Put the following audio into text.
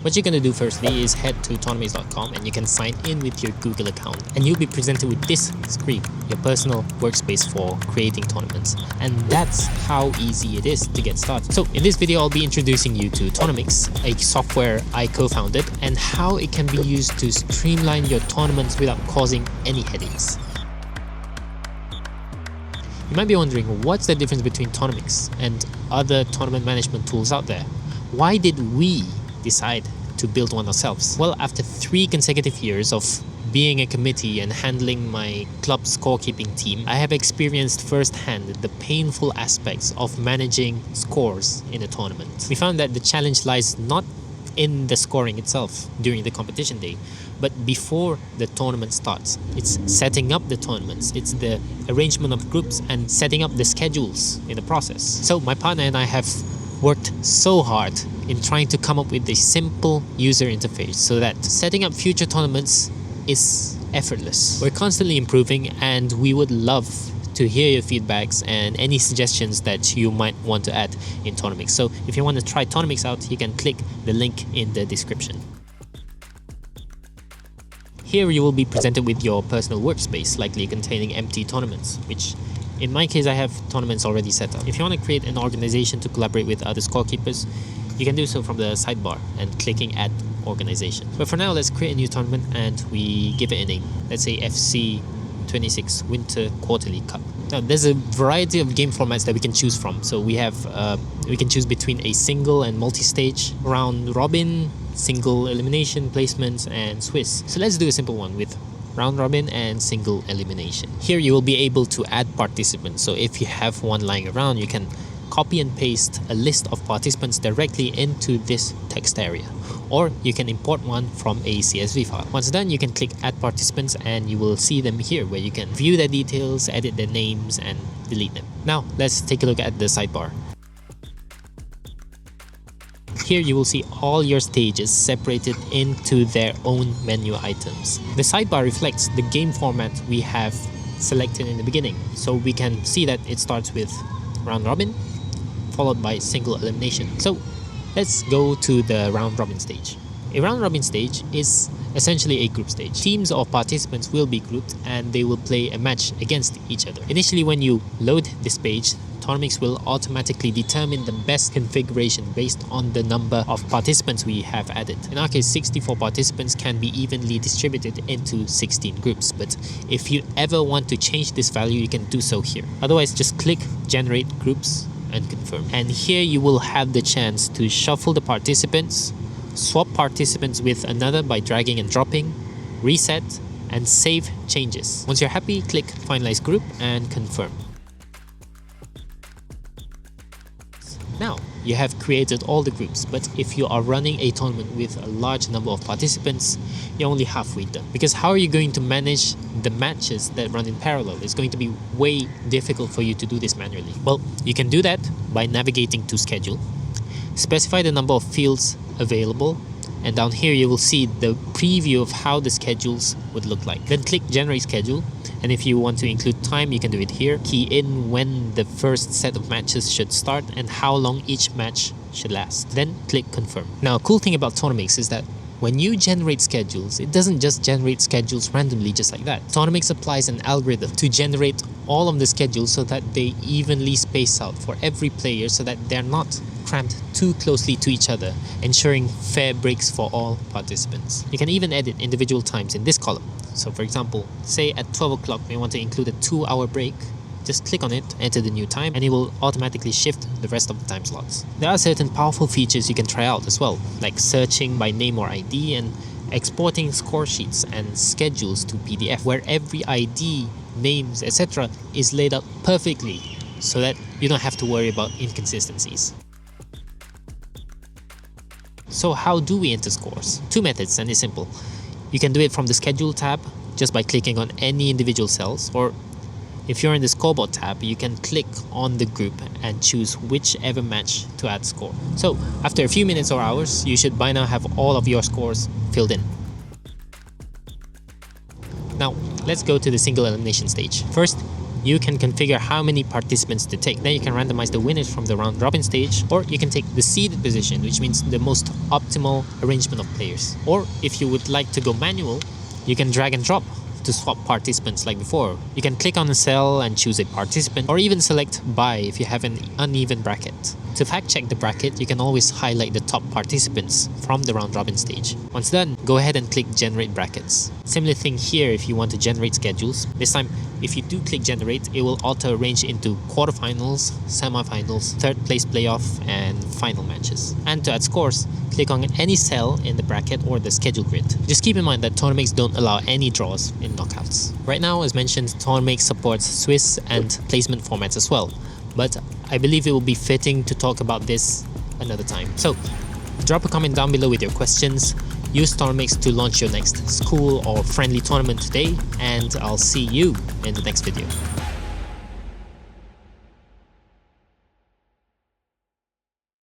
What you're going to do firstly is head to Tournamyx.com and you can sign in with your Google account, and you'll be presented with this screen, your personal workspace for creating tournaments. And that's how easy it is to get started. So in this video, I'll be introducing you to Tournamyx, a software I co-founded, and how it can be used to streamline your tournaments without causing any headaches. You might be wondering, what's the difference between Tournamyx and other tournament management tools out there? Why did we decide to build one ourselves? Well, after 3 consecutive years of being a committee and handling my club's scorekeeping team, I have experienced firsthand the painful aspects of managing scores in a tournament. We found that the challenge lies not in the scoring itself during the competition day, but before the tournament starts. It's setting up the tournaments, it's the arrangement of groups and setting up the schedules in the process. So my partner and I have worked so hard in trying to come up with a simple user interface so that setting up future tournaments is effortless. We're constantly improving, and we would love to hear your feedbacks and any suggestions that you might want to add in Tournamyx. So if you want to try Tournamyx out, you can click the link in the description. Here you will be presented with your personal workspace, likely containing empty tournaments, which in my case I have tournaments already set up. If you want to create an organization to collaborate with other scorekeepers, you can do so from the sidebar and clicking Add Organization. But for now, let's create a new tournament and we give it a name. Let's say 𝗧𝗶𝗺𝗀𝗀𝗺𝗃𝗀 Winter Quarterly Cup. Now there's a variety of game formats that we can choose from. So we can choose between a single and multi-stage, round robin, single elimination, placements, and Swiss. So let's do a simple one with round robin and single elimination. Here you will be able to add participants. So if you have one lying around, you can copy and paste a list of participants directly into this text area, or you can import one from a CSV file. Once done, you can click Add Participants and you will see them here, where you can view their details, edit their names, and delete them. Now let's take a look at the sidebar. Here you will see all your stages separated into their own menu items. The sidebar reflects the game format we have selected in the beginning. So we can see that it starts with round robin, followed by single elimination. So let's go to the round robin stage. A round robin stage is essentially a group stage. Teams of participants will be grouped and they will play a match against each other. Initially, when you load this page, Tournamyx will automatically determine the best configuration based on the number of participants we have added. In our case, 64 participants can be evenly distributed into 16 groups, but if you ever want to change this value, you can do so here. Otherwise, just click Generate Groups and confirm. And here you will have the chance to shuffle the participants, swap participants with another by dragging and dropping, reset, and save changes. Once you're happy, click Finalize Group and confirm. Now, you have created all the groups, but if you are running a tournament with a large number of participants, you're only halfway done. Because how are you going to manage the matches that run in parallel? It's going to be way difficult for you to do this manually. Well, you can do that by navigating to Schedule, specify the number of fields available, and down here you will see the preview of how the schedules would look like. Then click Generate Schedule, and if you want to include time, you can do it here. Key in when the first set of matches should start and how long each match should last. Then click Confirm. Now, a cool thing about Tournamyx is that when you generate schedules, it doesn't just generate schedules randomly just like that. Tournamyx applies an algorithm to generate all of the schedules so that they evenly space out for every player so that they're not cramped too closely to each other, ensuring fair breaks for all participants. You can even edit individual times in this column. So for example, say at 12 o'clock we want to include a 2-hour break. Just click on it, enter the new time, and it will automatically shift the rest of the time slots. There are certain powerful features you can try out as well, like searching by name or ID and exporting score sheets and schedules to PDF, where every ID, names, etc. is laid out perfectly so that you don't have to worry about inconsistencies. So how do we enter scores? 2 methods, and it's simple. You can do it from the Schedule tab just by clicking on any individual cells, or if you're in the Scoreboard tab, you can click on the group and choose whichever match to add score. So after a few minutes or hours, you should by now have all of your scores filled in. Now let's go to the single elimination stage. First, you can configure how many participants to take. Then you can randomize the winners from the round robin stage, or you can take the seeded position, which means the most optimal arrangement of players. Or if you would like to go manual, you can drag and drop to swap participants like before. You can click on a cell and choose a participant, or even select buy if you have an uneven bracket. To fact check the bracket, you can always highlight the top participants from the round robin stage. Once done, go ahead and click generate brackets. Similar thing here if you want to generate schedules. This time, if you do click generate, it will auto arrange into quarterfinals, semifinals, third place playoff, and final matches. And to add scores, click on any cell in the bracket or the schedule grid. Just keep in mind that Tournamyx don't allow any draws in knockouts. Right now, as mentioned, Tournamyx supports Swiss and placement formats as well, but I believe it will be fitting to talk about this another time. So drop a comment down below with your questions. Use Tournamyx to launch your next school or friendly tournament today, and I'll see you in the next video.